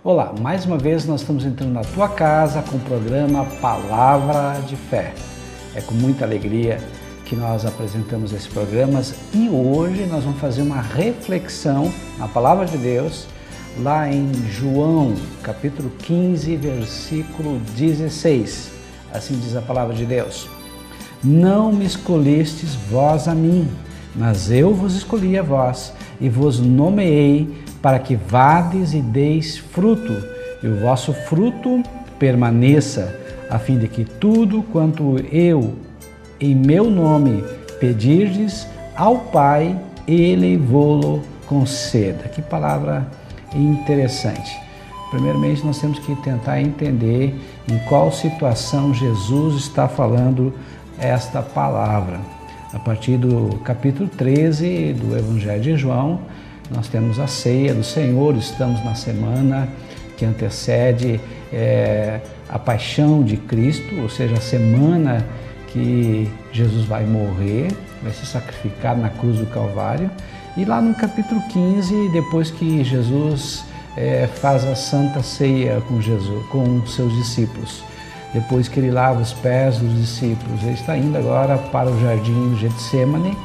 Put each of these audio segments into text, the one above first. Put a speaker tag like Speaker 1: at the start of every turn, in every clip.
Speaker 1: Olá, mais uma vez nós estamos entrando na tua casa com o programa Palavra de Fé. É com muita alegria que nós apresentamos esse programa e hoje nós vamos fazer uma reflexão na Palavra de Deus lá em João, capítulo 15, versículo 16. Assim diz a Palavra de Deus: Não me escolhestes vós a mim, mas eu vos escolhi a vós e vos nomeei para que vades e deis fruto, e o vosso fruto permaneça, a fim de que tudo quanto eu, em meu nome, pedirdes ao Pai, Ele vô-lo conceda. Que palavra interessante. Primeiramente, nós temos que tentar entender em qual situação Jesus está falando esta palavra. A partir do capítulo 13 do Evangelho de João, nós temos a ceia do Senhor, estamos na semana que antecede a paixão de Cristo, ou seja, a semana que Jesus vai morrer, vai ser sacrificado na cruz do Calvário. E lá no capítulo 15, depois que Jesus faz a Santa Ceia com os seus discípulos, depois que ele lava os pés dos discípulos, ele está indo agora para o jardim Getsêmani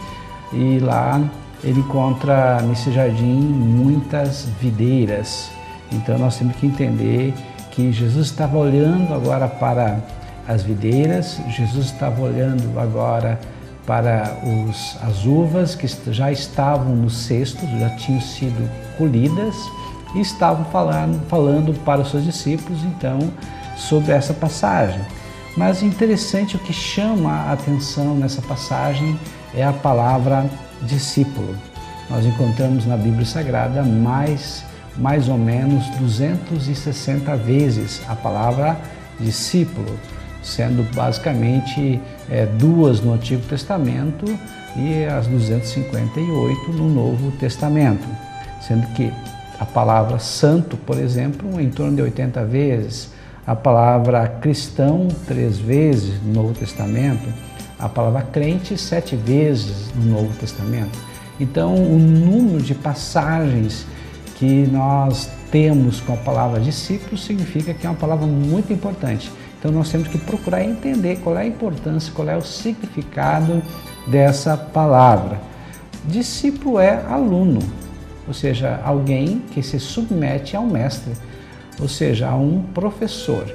Speaker 1: e lá ele encontra nesse jardim muitas videiras. Então nós temos que entender que Jesus estava olhando agora para as videiras, Jesus estava olhando agora para as uvas que já estavam nos cestos, já tinham sido colhidas e estavam falando para os seus discípulos então sobre essa passagem. Mas interessante, o que chama a atenção nessa passagem é a palavra discípulo. Nós encontramos na Bíblia Sagrada mais ou menos 260 vezes a palavra discípulo, sendo basicamente duas no Antigo Testamento e as 258 no Novo Testamento, sendo que a palavra santo, por exemplo, em torno de 80 vezes, a palavra cristão 3 vezes no Novo Testamento, a palavra crente 7 vezes no Novo Testamento. Então, o número de passagens que nós temos com a palavra discípulo significa que é uma palavra muito importante. Então, nós temos que procurar entender qual é a importância, qual é o significado dessa palavra. Discípulo é aluno, ou seja, alguém que se submete ao mestre, ou seja, a um professor.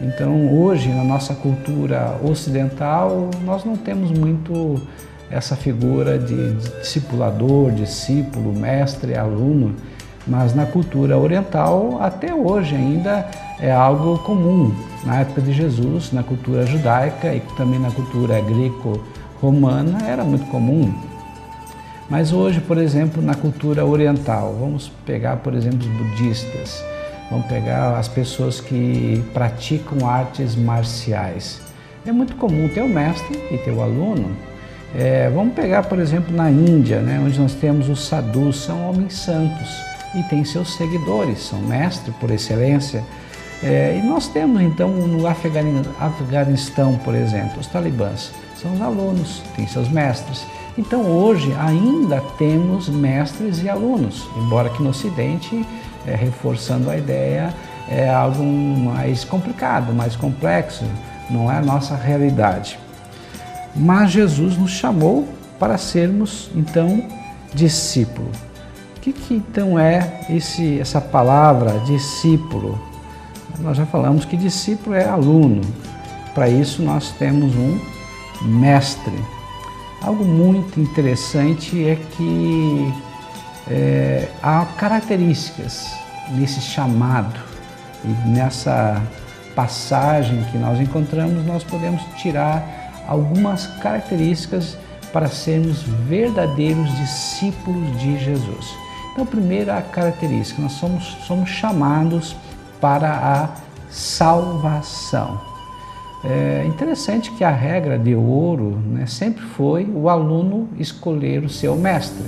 Speaker 1: Então, hoje, na nossa cultura ocidental, nós não temos muito essa figura de discipulador, discípulo, mestre, aluno, mas na cultura oriental, até hoje ainda é algo comum. Na época de Jesus, na cultura judaica e também na cultura greco-romana, era muito comum. Mas hoje, por exemplo, na cultura oriental, vamos pegar, por exemplo, os budistas, vamos pegar as pessoas que praticam artes marciais. É muito comum ter o mestre e ter o aluno. Vamos pegar, por exemplo, na Índia, né, onde nós temos os sadhus, são homens santos e têm seus seguidores, são mestres por excelência. E nós temos, então, no Afeganistão, por exemplo, os talibãs, são os alunos, têm seus mestres. Então, hoje, ainda temos mestres e alunos, embora que no Ocidente, reforçando a ideia, é algo mais complicado, mais complexo, não é a nossa realidade. Mas Jesus nos chamou para sermos, então, discípulo. O que então é essa palavra discípulo? Nós já falamos que discípulo é aluno. Para isso nós temos um mestre. Algo muito interessante é que há características nesse chamado e nessa passagem que nós encontramos, nós podemos tirar algumas características para sermos verdadeiros discípulos de Jesus. Então, a primeira característica, nós somos chamados para a salvação. É interessante que a regra de ouro, né, sempre foi o aluno escolher o seu mestre.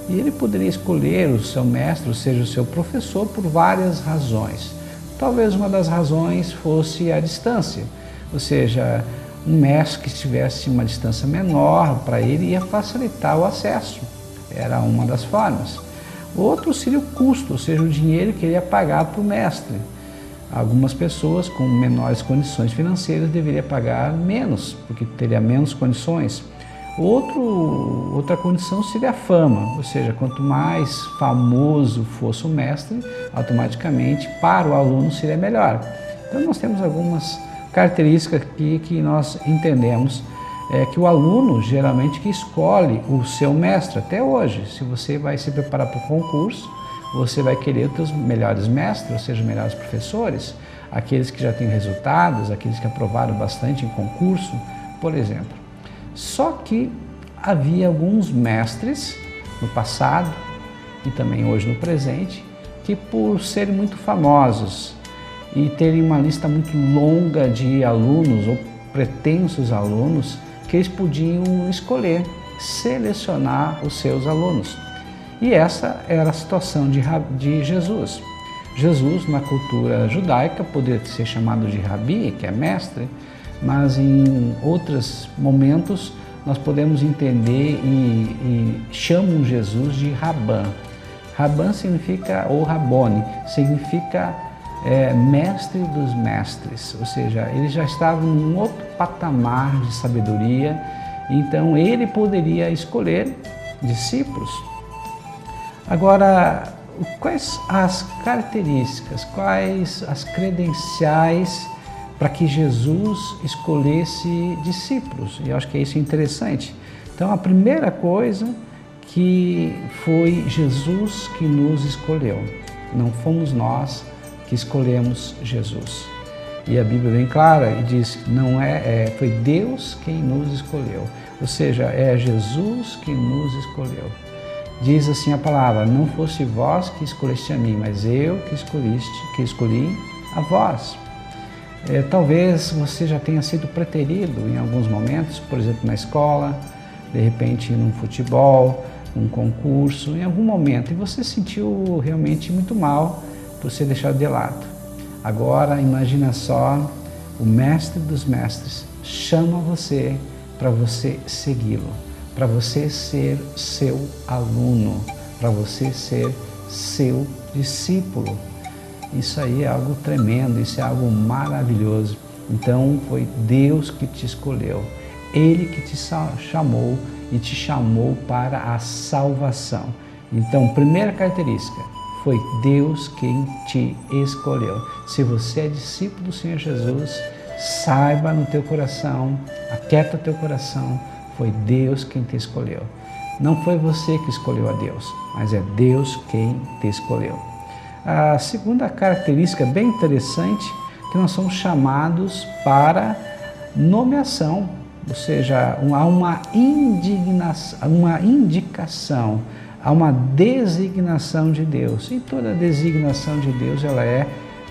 Speaker 1: E ele poderia escolher o seu mestre, ou seja, o seu professor, por várias razões. Talvez uma das razões fosse a distância, ou seja, um mestre que estivesse uma distância menor para ele ia facilitar o acesso, era uma das formas. Outro seria o custo, ou seja, o dinheiro que ele ia pagar para o mestre. Algumas pessoas com menores condições financeiras deveriam pagar menos, porque teria menos condições. Outra condição seria a fama, ou seja, quanto mais famoso fosse o mestre, automaticamente para o aluno seria melhor. Então nós temos algumas características aqui que nós entendemos que o aluno geralmente que escolhe o seu mestre. Até hoje, se você vai se preparar para o concurso, você vai querer os seus melhores mestres, ou seja, os melhores professores, aqueles que já têm resultados, aqueles que aprovaram bastante em concurso, por exemplo. Só que havia alguns mestres no passado e também hoje no presente, que por serem muito famosos e terem uma lista muito longa de alunos ou pretensos alunos, que eles podiam escolher, selecionar os seus alunos. E essa era a situação de Jesus. Jesus, na cultura judaica, poderia ser chamado de rabi, que é mestre, mas em outros momentos nós podemos entender e chamam Jesus de Rabã. Rabã significa, ou Rabone, significa mestre dos mestres, ou seja, ele já estava em um outro patamar de sabedoria, então ele poderia escolher discípulos. Agora, quais as características, quais as credenciais para que Jesus escolhesse discípulos? E eu acho que isso é interessante. Então, a primeira coisa que foi Jesus que nos escolheu, não fomos nós que escolhemos Jesus. E a Bíblia é bem clara e diz que foi Deus quem nos escolheu, ou seja, é Jesus que nos escolheu. Diz assim a palavra: não fosse vós que escolheste a mim, mas eu que escolhi a vós. Talvez você já tenha sido preterido em alguns momentos, por exemplo, na escola, de repente num futebol, num concurso, em algum momento, e você se sentiu realmente muito mal por ser deixado de lado. Agora, imagina só, o mestre dos mestres chama você para você segui-lo, para você ser seu aluno, para você ser seu discípulo. Isso aí é algo tremendo, isso é algo maravilhoso. Então foi Deus que te escolheu, Ele que te chamou e te chamou para a salvação. Então, primeira característica, foi Deus quem te escolheu. Se você é discípulo do Senhor Jesus, saiba no teu coração, aquieta teu coração, foi Deus quem te escolheu. Não foi você que escolheu a Deus, mas é Deus quem te escolheu. A segunda característica bem interessante é que nós somos chamados para nomeação, ou seja, há uma indicação, há uma designação de Deus. E toda designação de Deus ela é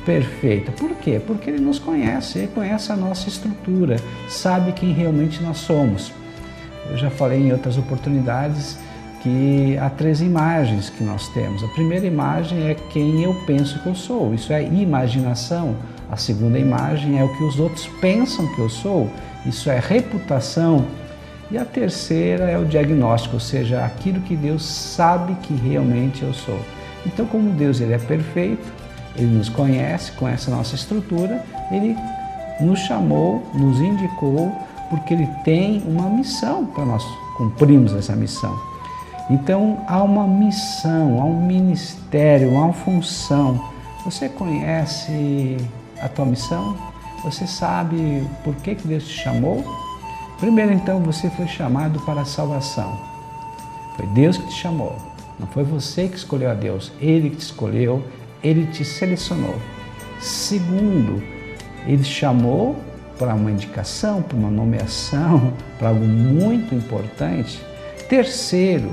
Speaker 1: perfeita. Por quê? Porque Ele nos conhece, Ele conhece a nossa estrutura, sabe quem realmente nós somos. Eu já falei em outras oportunidades que há 3 imagens que nós temos. A primeira imagem é quem eu penso que eu sou, isso é imaginação. A segunda imagem é o que os outros pensam que eu sou, isso é reputação. E a terceira é o diagnóstico, ou seja, aquilo que Deus sabe que realmente eu sou. Então, como Deus ele é perfeito, Ele nos conhece a nossa estrutura, Ele nos chamou, nos indicou, porque Ele tem uma missão para nós cumprirmos essa missão. Então, há uma missão, há um ministério, há uma função. Você conhece a tua missão? Você sabe por que Deus te chamou? Primeiro, então, você foi chamado para a salvação. Foi Deus que te chamou. Não foi você que escolheu a Deus. Ele que te escolheu, Ele te selecionou. Segundo, Ele te chamou para uma indicação, para uma nomeação, para algo muito importante. Terceiro,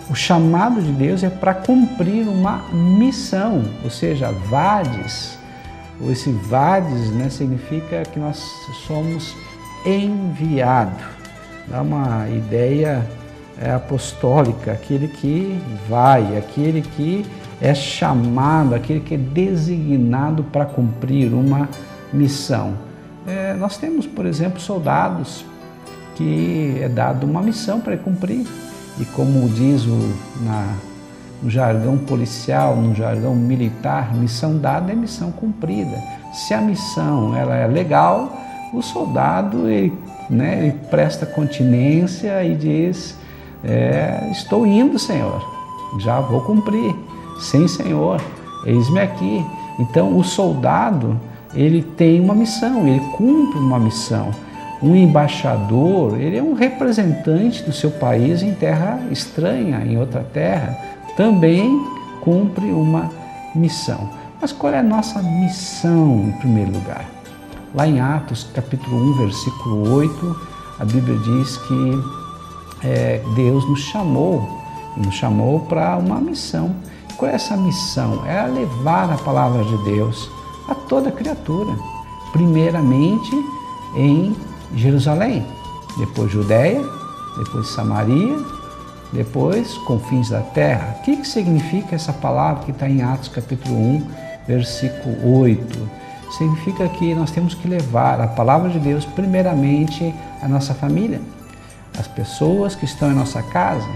Speaker 1: o chamado de Deus é para cumprir uma missão, ou seja, vades. Esse vades, significa que nós somos enviados. Dá uma ideia apostólica, aquele que vai, aquele que é chamado, aquele que é designado para cumprir uma missão. Nós temos, por exemplo, soldados que é dado uma missão para cumprir. E como diz no jargão policial, no jargão militar, missão dada é missão cumprida. Se a missão ela é legal, o soldado ele presta continência e diz, estou indo, Senhor, já vou cumprir. Sim, Senhor, eis-me aqui. Então o soldado ele tem uma missão, ele cumpre uma missão. Um embaixador, ele é um representante do seu país em terra estranha, em outra terra, também cumpre uma missão. Mas qual é a nossa missão em primeiro lugar? Lá em Atos, capítulo 1, versículo 8, a Bíblia diz que Deus nos chamou para uma missão. Qual é essa missão? É levar a palavra de Deus a toda criatura. Primeiramente em Jerusalém, depois Judeia, depois Samaria, depois confins da terra. O que significa essa palavra que está em Atos capítulo 1, versículo 8? Significa que nós temos que levar a palavra de Deus primeiramente à nossa família, às pessoas que estão em nossa casa.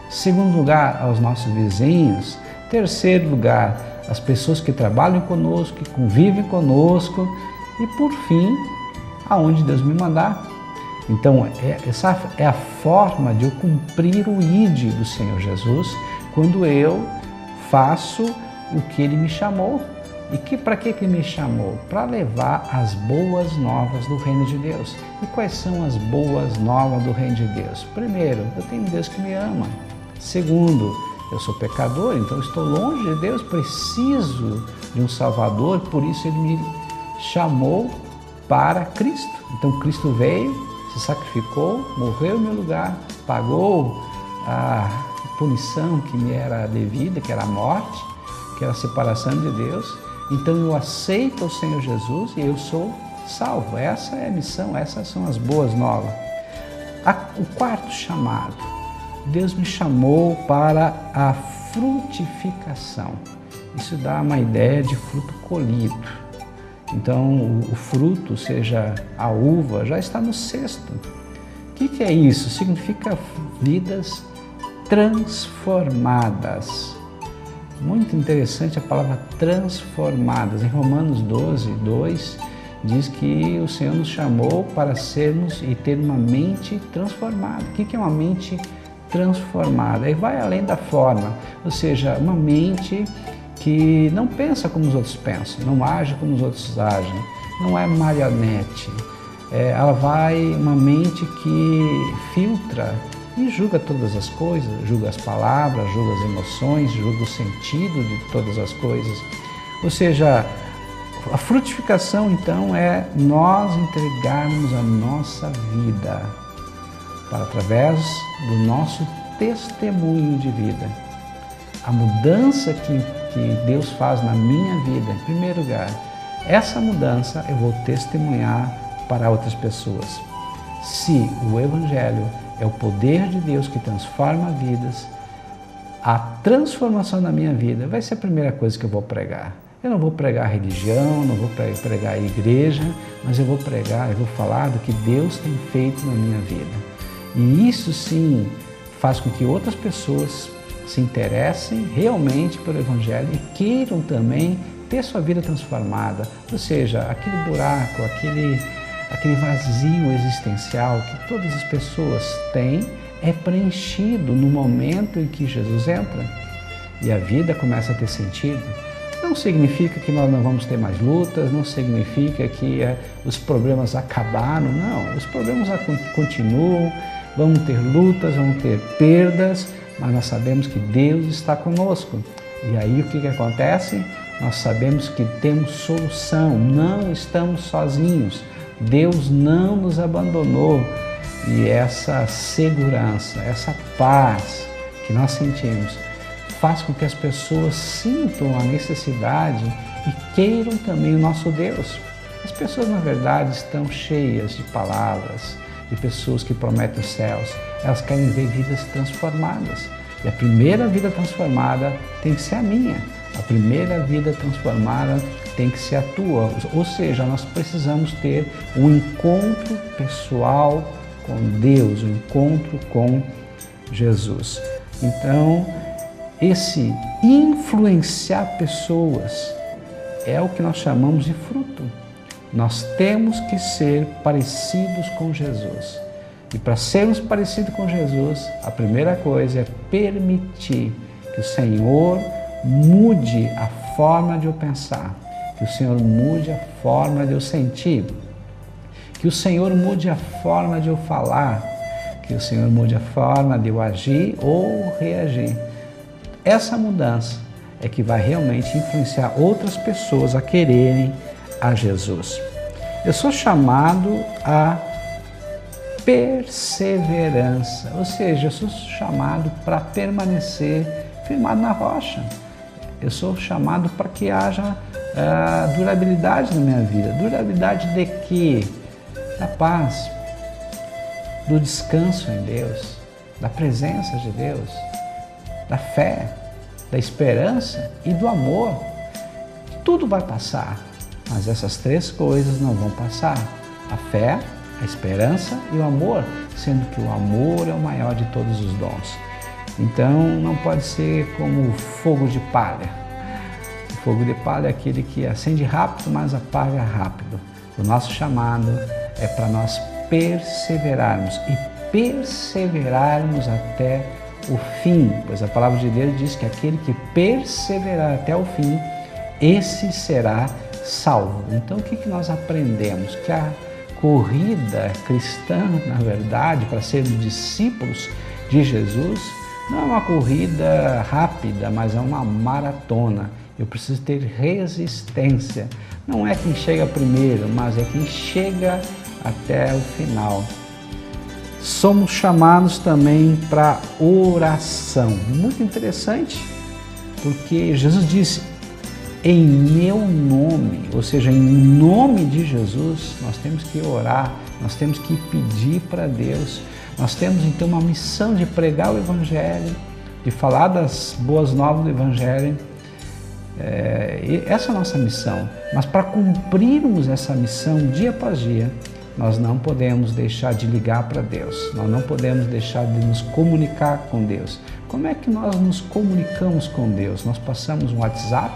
Speaker 1: Segundo lugar, aos nossos vizinhos. Terceiro lugar, às pessoas que trabalham conosco, que convivem conosco. E por fim, aonde Deus me mandar. Então, essa é a forma de eu cumprir o ID do Senhor Jesus, quando eu faço o que Ele me chamou. E para que Ele me chamou? Para levar as boas novas do reino de Deus. E quais são as boas novas do reino de Deus? Primeiro, eu tenho um Deus que me ama. Segundo, eu sou pecador, então estou longe de Deus, preciso de um Salvador, por isso Ele me chamou para Cristo. Então Cristo veio, se sacrificou, morreu em meu lugar, pagou a punição que me era devida, que era a morte, que era a separação de Deus. Então eu aceito o Senhor Jesus e eu sou salvo. Essa é a missão, essas são as boas novas. O quarto chamado, Deus me chamou para a frutificação. Isso dá uma ideia de fruto colhido. Então, o fruto, seja a uva, já está no cesto. O que é isso? Significa vidas transformadas. Muito interessante a palavra transformadas. Em Romanos 12, 2, diz que o Senhor nos chamou para sermos e ter uma mente transformada. O que é uma mente transformada? Aí vai além da forma, ou seja, uma mente que não pensa como os outros pensam, não age como os outros agem, não é marionete. Uma mente que filtra e julga todas as coisas, julga as palavras, julga as emoções, julga o sentido de todas as coisas. Ou seja, a frutificação então é nós entregarmos a nossa vida através do nosso testemunho de vida. A mudança que Deus faz na minha vida, em primeiro lugar, essa mudança eu vou testemunhar para outras pessoas. Se o Evangelho é o poder de Deus que transforma vidas, a transformação da minha vida vai ser a primeira coisa que eu vou pregar. Eu não vou pregar religião, não vou pregar a igreja, mas eu vou falar do que Deus tem feito na minha vida. E isso sim faz com que outras pessoas se interessem realmente pelo Evangelho e queiram também ter sua vida transformada. Ou seja, aquele buraco, aquele vazio existencial que todas as pessoas têm é preenchido no momento em que Jesus entra e a vida começa a ter sentido. Não significa que nós não vamos ter mais lutas, não significa que os problemas acabaram, não. Os problemas continuam, vamos ter lutas, vamos ter perdas, mas nós sabemos que Deus está conosco. E aí o que acontece? Nós sabemos que temos solução, não estamos sozinhos. Deus não nos abandonou. E essa segurança, essa paz que nós sentimos, faz com que as pessoas sintam a necessidade e queiram também o nosso Deus. As pessoas, na verdade, estão cheias de palavras, de pessoas que prometem os céus. Elas querem ver vidas transformadas. E a primeira vida transformada tem que ser a minha. A primeira vida transformada tem que ser a tua. Ou seja, nós precisamos ter um encontro pessoal com Deus, um encontro com Jesus. Então, esse influenciar pessoas é o que nós chamamos de fruto. Nós temos que ser parecidos com Jesus. E para sermos parecidos com Jesus, a primeira coisa é permitir que o Senhor mude a forma de eu pensar, que o Senhor mude a forma de eu sentir, que o Senhor mude a forma de eu falar, que o Senhor mude a forma de eu agir ou reagir. Essa mudança é que vai realmente influenciar outras pessoas a quererem a Jesus. Eu sou chamado a perseverança, ou seja, eu sou chamado para permanecer firmado na rocha. Eu sou chamado para que haja durabilidade na minha vida. Durabilidade de quê? Da paz, do descanso em Deus, da presença de Deus, da fé, da esperança e do amor. Tudo vai passar, mas essas três coisas não vão passar. A fé, a esperança e o amor, sendo que o amor é o maior de todos os dons. Então não pode ser como o fogo de palha. O fogo de palha é aquele que acende rápido, mas apaga rápido. O nosso chamado é para nós perseverarmos e perseverarmos até o fim, pois a palavra de Deus diz que aquele que perseverar até o fim, esse será salvo. Então o que nós aprendemos? Que a corrida cristã, na verdade, para sermos discípulos de Jesus, não é uma corrida rápida, mas é uma maratona. Eu preciso ter resistência. Não é quem chega primeiro, mas é quem chega até o final. Somos chamados também para oração. Muito interessante, porque Jesus disse, em meu nome, ou seja, em nome de Jesus, nós temos que orar, nós temos que pedir para Deus. Nós temos então uma missão de pregar o Evangelho, de falar das boas novas do Evangelho. Essa é a nossa missão. Mas para cumprirmos essa missão dia após dia, nós não podemos deixar de ligar para Deus, nós não podemos deixar de nos comunicar com Deus. Como é que nós nos comunicamos com Deus? Nós passamos um WhatsApp?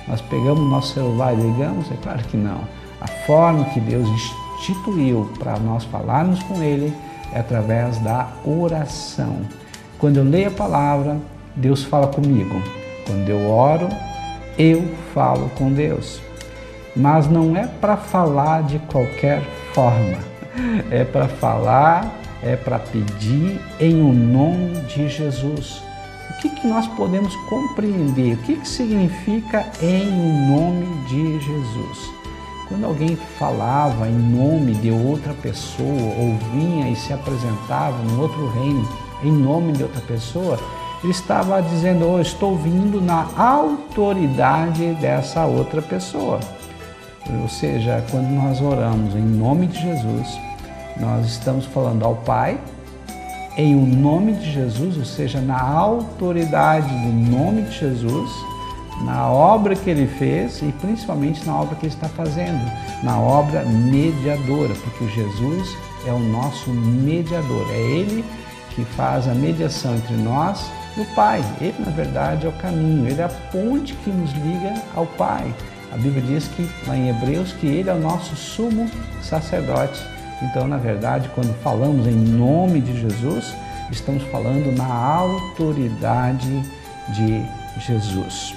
Speaker 1: Nós pegamos o nosso celular e ligamos? É claro que não. A forma que Deus instituiu para nós falarmos com Ele é através da oração. Quando eu leio a palavra, Deus fala comigo. Quando eu oro, eu falo com Deus. Mas não é para falar de qualquer forma. É para falar, é para pedir em o nome de Jesus. O que nós podemos compreender? O que significa em o nome de Jesus? Quando alguém falava em nome de outra pessoa, ou vinha e se apresentava num outro reino em nome de outra pessoa, ele estava dizendo, eu estou vindo na autoridade dessa outra pessoa. Ou seja, quando nós oramos em nome de Jesus, nós estamos falando ao Pai, em o nome de Jesus, ou seja, na autoridade do nome de Jesus, na obra que Ele fez e principalmente na obra que Ele está fazendo, na obra mediadora, porque Jesus é o nosso mediador, é Ele que faz a mediação entre nós e o Pai. Ele, na verdade, é o caminho, Ele é a ponte que nos liga ao Pai. A Bíblia diz que, lá em Hebreus, que Ele é o nosso sumo sacerdote. Então, na verdade, quando falamos em nome de Jesus, estamos falando na autoridade de Jesus.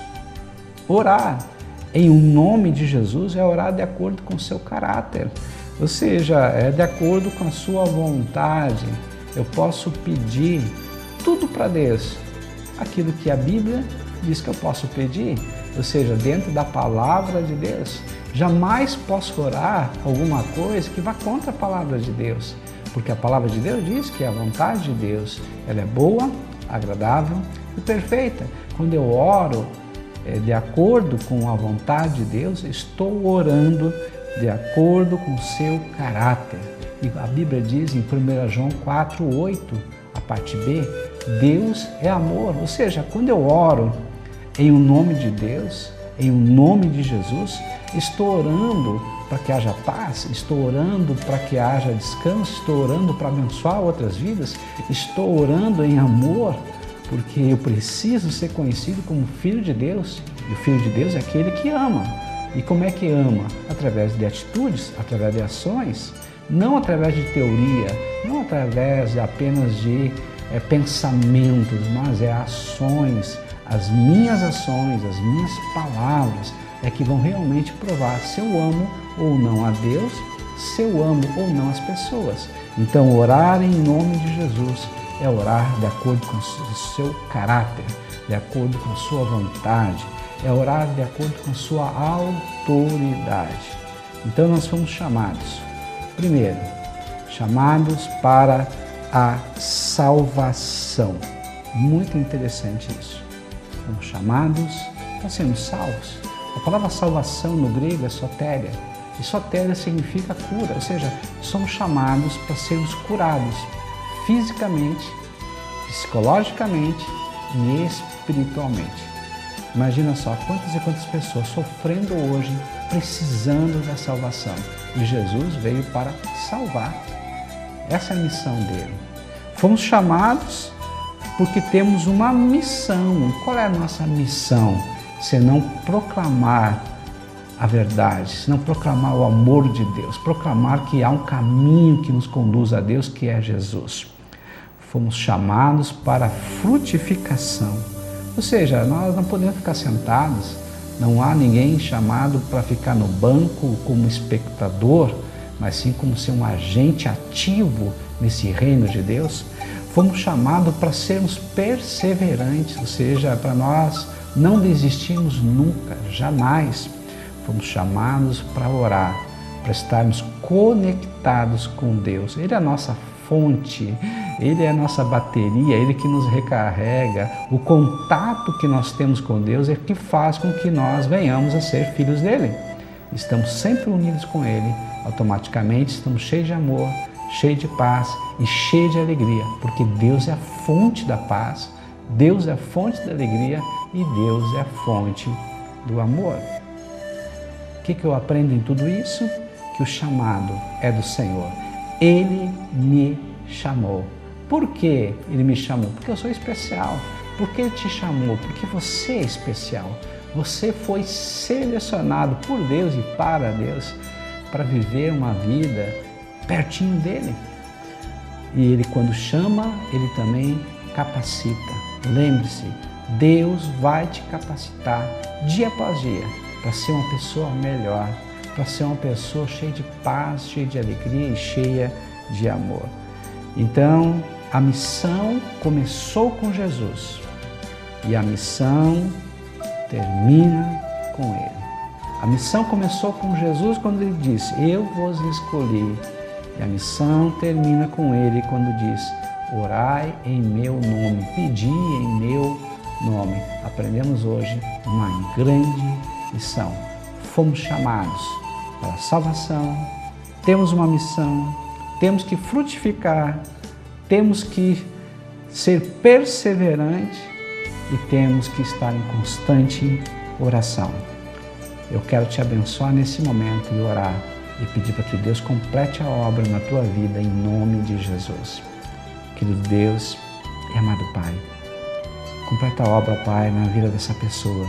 Speaker 1: Orar em o nome de Jesus é orar de acordo com o seu caráter, ou seja, é de acordo com a sua vontade. Eu posso pedir tudo para Deus, aquilo que a Bíblia diz que eu posso pedir, ou seja, dentro da palavra de Deus. Jamais posso orar alguma coisa que vá contra a palavra de Deus, porque a palavra de Deus diz que a vontade de Deus ela é boa, agradável e perfeita. Quando eu oro de acordo com a vontade de Deus, estou orando de acordo com o seu caráter. E a Bíblia diz em 1 João 4:8, a parte B, Deus é amor. Ou seja, quando eu oro em o nome de Deus, em o nome de Jesus, estou orando para que haja paz, estou orando para que haja descanso, estou orando para abençoar outras vidas, estou orando em amor, porque eu preciso ser conhecido como filho de Deus, e o filho de Deus é aquele que ama. E como é que ama? Através de atitudes, através de ações, não através de teoria, não através apenas de pensamentos, mas ações. As minhas ações, as minhas palavras é que vão realmente provar se eu amo ou não a Deus, se eu amo ou não as pessoas. Então, orar em nome de Jesus é orar de acordo com o seu caráter, de acordo com a sua vontade, é orar de acordo com a sua autoridade. Então, nós fomos chamados, primeiro, chamados para a salvação. Muito interessante isso. Fomos chamados para sermos salvos. A palavra salvação no grego é sotéria. E sotéria significa cura, ou seja, somos chamados para sermos curados fisicamente, psicologicamente e espiritualmente. Imagina só quantas e quantas pessoas sofrendo hoje, precisando da salvação. E Jesus veio para salvar. Essa é a missão dele. Fomos chamados porque temos uma missão. Qual é a nossa missão? Senão proclamar a verdade, senão proclamar o amor de Deus, proclamar que há um caminho que nos conduz a Deus, que é Jesus. Fomos chamados para a frutificação. Ou seja, nós não podemos ficar sentados, não há ninguém chamado para ficar no banco como espectador, mas sim como ser um agente ativo nesse reino de Deus. Fomos chamados para sermos perseverantes, ou seja, para nós não desistirmos nunca, jamais. Fomos chamados para orar, para estarmos conectados com Deus. Ele é a nossa fonte, Ele é a nossa bateria, Ele que nos recarrega. O contato que nós temos com Deus é que faz com que nós venhamos a ser filhos dEle. Estamos sempre unidos com Ele, automaticamente estamos cheios de amor, cheios de paz e cheios de alegria, porque Deus é a fonte da paz, Deus é a fonte da alegria e Deus é a fonte do amor. O que eu aprendo em tudo isso? Que o chamado é do Senhor. Ele me chamou. Por que Ele me chamou? Porque eu sou especial. Por que Ele te chamou? Porque você é especial. Você foi selecionado por Deus e para Deus para viver uma vida pertinho dEle. E Ele, quando chama, Ele também capacita. Lembre-se, Deus vai te capacitar dia após dia para ser uma pessoa melhor, para ser uma pessoa cheia de paz, cheia de alegria e cheia de amor. Então, a missão começou com Jesus e a missão termina com Ele. A missão começou com Jesus quando Ele disse, eu vos escolhi. E a missão termina com Ele quando diz, orai em meu nome, pedi em meu nome. Aprendemos hoje uma grande lição. Fomos chamados para a salvação, temos uma missão, temos que frutificar, temos que ser perseverantes e temos que estar em constante oração. Eu quero te abençoar nesse momento e orar e pedir para que Deus complete a obra na tua vida em nome de Jesus. Querido Deus e amado Pai, completa a obra, Pai, na vida dessa pessoa.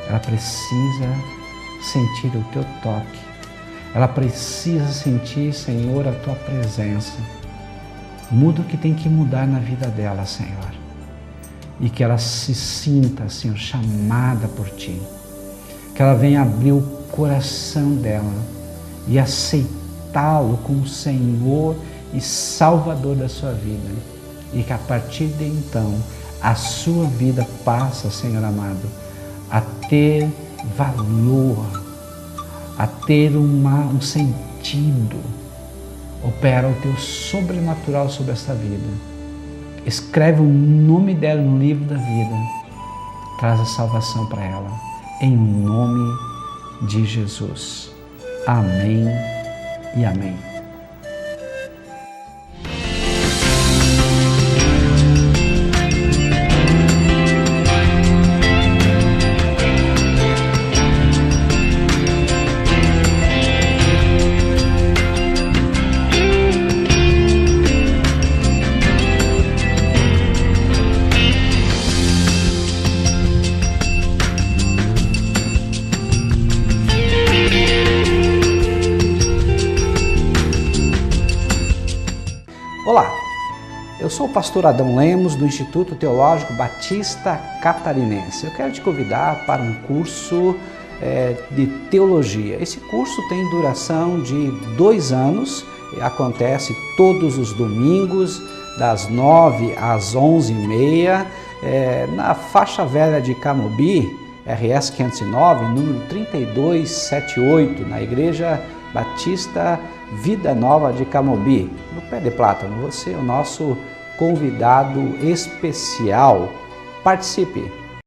Speaker 1: Ela precisa sentir o Teu toque. Ela precisa sentir, Senhor, a Tua presença. Muda o que tem que mudar na vida dela, Senhor. E que ela se sinta, Senhor, chamada por Ti. Que ela venha abrir o coração dela e aceitá-lo como Senhor e Salvador da sua vida. E que a partir de então, a sua vida passa, Senhor amado, a ter valor, a ter um sentido. Opera o Teu sobrenatural sobre essa vida. Escreve o nome dela no livro da vida. Traz a salvação para ela. Em nome de Jesus. Amém e amém. sou o pastor Adão Lemos, do Instituto Teológico Batista Catarinense. Eu quero te convidar para um curso de teologia. Esse curso tem duração de 2 anos, acontece todos os domingos, das 9 às 11h30, na faixa velha de Camobi, RS 509, número 3278, na Igreja Batista Vida Nova de Camobi, no Pé de Plátano. Você é o nosso convidado especial. Participe!